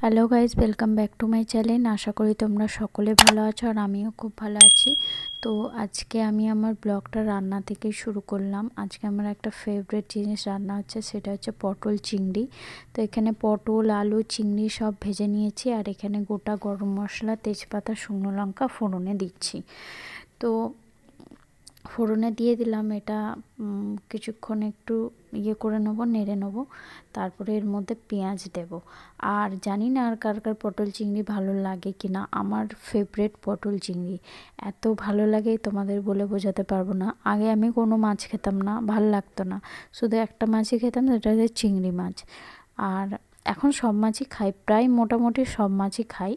Hello guys, welcome back to my channel. আশা করি তোমরা সকলে ভালো আছো আর আমিও খুব ভালো আছি। তো আজকে আমি আমার ব্লগটা রান্না থেকেই শুরু করলাম। আজকে আমার একটা ফেভারিট জিনিস রান্না হচ্ছে, সেটা হচ্ছে পটল চিংড়ি। তো এখানে পটল, আলু, চিংড়ি সব ভেজে নিয়েছি আর এখানে গোটা গরম মশলা, তেজপাতা, শুকনো লঙ্কা ফোড়নে দিচ্ছি। তো ফোড়নে দিয়ে দিলাম এটা, কিছুক্ষণ একটু করে নেবো, নেড়ে নেবো। তারপরে এর মধ্যে পেঁয়াজ দেব। আর জানি না আর কার কার পটল চিংড়ি ভালো লাগে কি না, আমার ফেভারিট পটল চিংড়ি এত ভালো লাগে তোমাদের বলে বোঝাতে পারবো না। আগে আমি কোনো মাছ খেতাম না, ভালো লাগতো না, শুধু একটা মাছই খেতাম, সেটা হচ্ছে চিংড়ি মাছ। আর এখন সব মাছই খাই, প্রায় মোটামুটি সব মাছই খাই।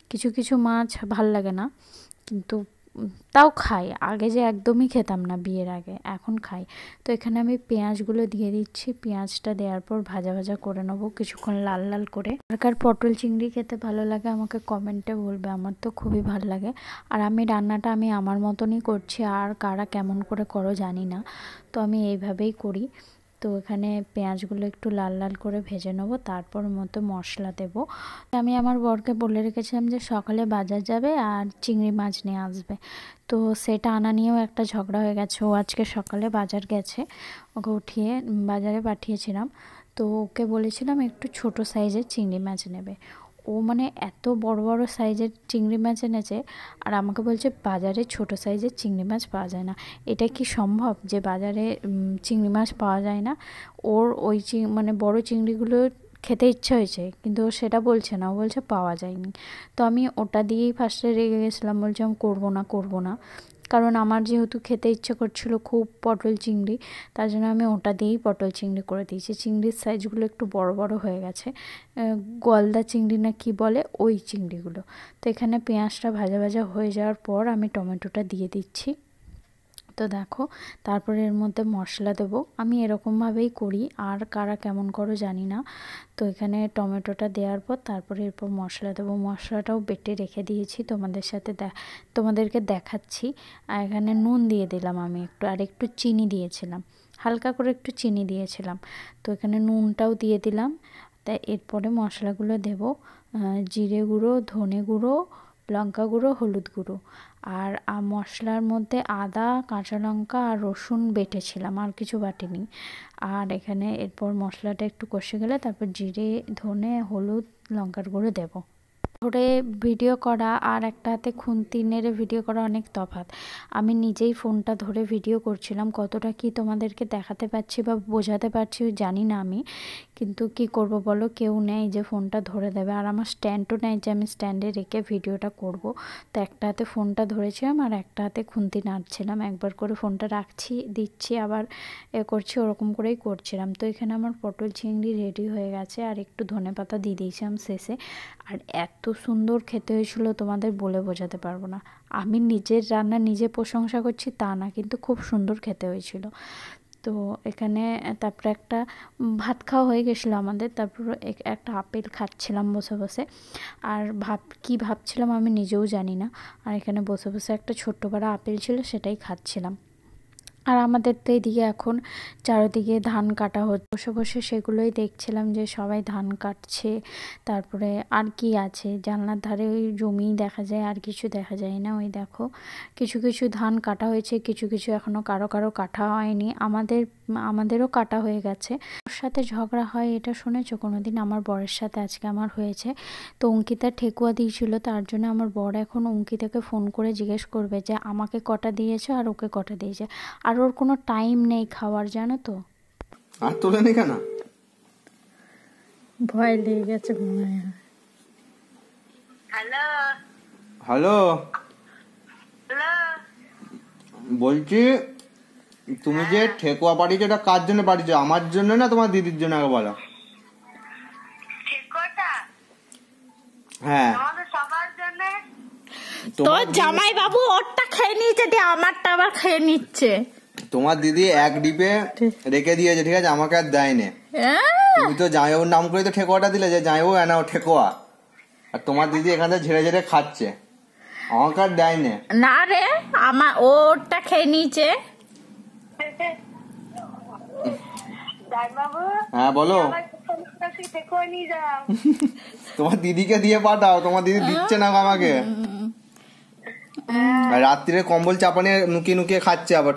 কিছু কিছু মাছ ভাল লাগে না, কিন্তু তাও খাই। আগে যে একদমই খেতাম না বিয়ের আগে, এখন খাই। তো এখানে আমি পেঁয়াজগুলো দিয়ে দিচ্ছি। পেঁয়াজটা দেওয়ার পর ভাজা ভাজা করে নেবো কিছুক্ষণ, লাল লাল করে। কার পটল চিংড়ি খেতে ভালো লাগে আমাকে কমেন্টে বলবে, আমার তো খুবই ভালো লাগে। আর আমি রান্নাটা আমি আমার মতনই করছি, আর কারা কেমন করে করো জানি না, তো আমি এইভাবেই করি। তো এখানে পেঁয়াজগুলো একটু লাল লাল করে ভেজে নেবো, তারপর মতো মশলা দেব। আমি আমার বরকে বলে রেখেছিলাম যে সকালে বাজার যাবে আর চিংড়ি মাছ নিয়ে আসবে। তো সেটা আনা নিয়েও একটা ঝগড়া হয়ে গেছে। ও আজকে সকালে বাজার গেছে, ওকে উঠিয়ে বাজারে পাঠিয়েছিলাম। তো ওকে বলেছিলাম একটু ছোট সাইজের চিংড়ি মাছ নেবে। ও মানে এত বড় বড় সাইজের চিংড়ি মাছ এনেছে, আর আমাকে বলছে বাজারে ছোট সাইজের চিংড়ি মাছ পাওয়া যায় না। এটা কি সম্ভব যে বাজারে চিংড়ি মাছ পাওয়া যায় না? ওর ওই মানে বড় চিংড়িগুলো খেতে ইচ্ছা হয়েছে, কিন্তু ও সেটা বলছে না, ও বলছে পাওয়া যায়নি। তো আমি ওটা দিয়েই ফার্স্টে রেগে গেছিলাম, বলছিলাম করবো না। কারণ আমার যেহেতু খেতে ইচ্ছে করছিল খুব পটল চিংড়ি, তার জন্য আমি ওটা দিয়েই পটল চিংড়ি করে দিয়েছি। চিংড়ির সাইজগুলো একটু বড় বড় হয়ে গেছে, গলদা চিংড়ি না কি বলে ওই চিংড়িগুলো। তো এখানে পেঁয়াজটা ভাজা ভাজা হয়ে যাওয়ার পর আমি টমেটোটা দিয়ে দিচ্ছি। তো দেখো, তারপরে এর মধ্যে মশলা দেবো। আমি এরকমভাবেই করি, আর কারা কেমন করো জানি না। তো এখানে টমেটোটা দেওয়ার পর তারপরে এরপর মশলা দেবো। মশলাটাও বেটে রেখে দিয়েছি, তোমাদেরকে দেখাচ্ছি। আর এখানে নুন দিয়ে দিলাম আমি একটু, আর একটু চিনি দিয়েছিলাম, হালকা করে একটু চিনি দিয়েছিলাম। তো এখানে নুনটাও দিয়ে দিলাম। তাই এরপরে মশলাগুলো দেব, জিরে গুঁড়ো, ধনে গুঁড়ো, লঙ্কা গুঁড়ো, হলুদ গুঁড়ো। আর মশলার মধ্যে আদা, কাঁচা লঙ্কা আর রসুন বেটেছিলাম, আর কিছু বাটিনি। আর এখানে এরপর মশলাটা একটু কষে গেলে তারপর জিরে, ধনে, হলুদ, লঙ্কার গুঁড়ো দেবো। ধরে ভিডিও করা আর একটা হাতে খুন্তি নেড়ে ভিডিও করা অনেক তফাৎ। আমি নিজেই ফোনটা ধরে ভিডিও করছিলাম, কতটা কি তোমাদেরকে দেখাতে পারছি বা বোঝাতে পারছি জানি না আমি, কিন্তু কি করব বলো, কেউ নেই যে ফোনটা ধরে দেবে, আর আমার স্ট্যান্ডও নেই যে আমি স্ট্যান্ডে রেখে ভিডিওটা করব। তো একটা হাতে ফোনটা ধরেছিলাম আর একটা হাতে খুন্তি নাড়ছিলাম, একবার করে ফোনটা রাখছি, দিচ্ছি, আবার করছি, ওরকম করেই করছিলাম। তো এখানে আমার পটল চিংড়ি রেডি হয়ে গেছে, আর একটু ধনেপাতা দিয়ে দিয়েছিলাম শেষে। আর এত সুন্দর খেতে হয়েছিল তোমাদের বলে বোঝাতে পারবো না। আমি নিজের রান্না নিজে প্রশংসা করছি তা না, কিন্তু খুব সুন্দর খেতে হয়েছিল। তো এখানে তারপরে একটা ভাত খাওয়া হয়ে গেছিলো আমাদের, তারপর একটা আপেল খাচ্ছিলাম বসে বসে। আর কি ভাবছিলাম আমি নিজেও জানি না। আর এখানে বসে বসে একটা ছোট্ট পাড়া আপেল ছিল, সেটাই খাচ্ছিলাম। আর আমাদের তো এইদিকে এখন চারিদিকে ধান কাটা হচ্ছে, বসে বসে সেগুলোই দেখছিলাম যে সবাই ধান কাটছে। তারপরে আর কি আছে, জানলার ধারে ওই জমি দেখা যায়, আর কিছু দেখা যায় না। ওই দেখো, কিছু কিছু ধান কাটা হয়েছে, কিছু কিছু এখনও কারো কাটা হয়নি। আমাদেরও কাটা হয়ে গেছে। ওর সাথে ঝগড়া হয় এটা শুনেছো কোনোদিন? আমার বরের সাথে আজকে আমার হয়েছে। তো অঙ্কিতা ঠেকুয়া দিয়েছিল, তার জন্য আমার বর এখন অঙ্কিতাকে ফোন করে জিজ্ঞেস করবে যে আমাকে কটা দিয়েছে আর ওকে কটা দিয়েছে। আর ওর কোনো টাইম নেই খাওয়ার, জানো তো। আর তোলে নেই কেন? ভয় লেগে গেছে মনে হয়। হ্যালো হ্যালো, বলছি তুমি যে ঠেকুয়া পাঠিয়েছো এটা কার জন্য পাঠিয়েছো? আমার জন্য না তোমার দিদির জন্য? আগে বলো। হ্যাঁ, তোর জামাই বাবু ওরটা খেয়ে নিয়েছে, দিয়ে আমারটা আবার খেয়ে নিচ্ছে। তোমার দিদি এক ডিপে রেখে দিয়েছে, ঠিক আছে, আমাকে আর দেয়নি। তুমি তো জামাইবাবুর নাম করে তো ঠেকুয়াটা দিলে যে জামাইবাবু এনাও ঠেকুয়া, আর তোমার দিদি এখানে ঝেড়ে ঝেড়ে খাচ্ছে, আমাকে আর দেয়নি। না রে, ওরটা খেয়ে নিয়েছে। হ্যাঁ বলো। তোমার দিদিকে দিয়ে পাঠাও, তোমার দিদি দিচ্ছে না আমাকে। রাত্রিরে কম্বল চাপানে নুকিয়ে নুকিয়ে খাচ্ছে আবার।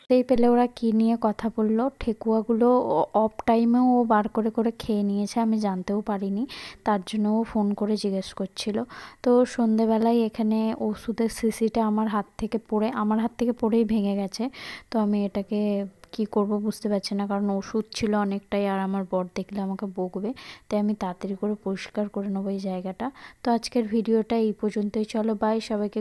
সেই পেলে ওরা কি নিয়ে কথা বললো। ঠেকুয়াগুলো অফ টাইমেও ও বার করে করে খেয়ে নিয়েছে, আমি জানতেও পারিনি, তার জন্য ও ফোন করে জিজ্ঞেস করছিল। তো সন্ধেবেলায় এখানে ওষুধের শিশিটা আমার হাত থেকে পড়েই ভেঙে গেছে। তো আমি এটাকে কি করব বুঝতে পারছি না, কারণ ওষুধ ছিল অনেকটাই, আর আমার বর দেখলে আমাকে বকবে, তাই আমি তাড়াতাড়ি করে পরিষ্কার করে নেবো এই জায়গাটা। তো আজকের ভিডিওটা এই পর্যন্তই, চলো বাই সবাইকে।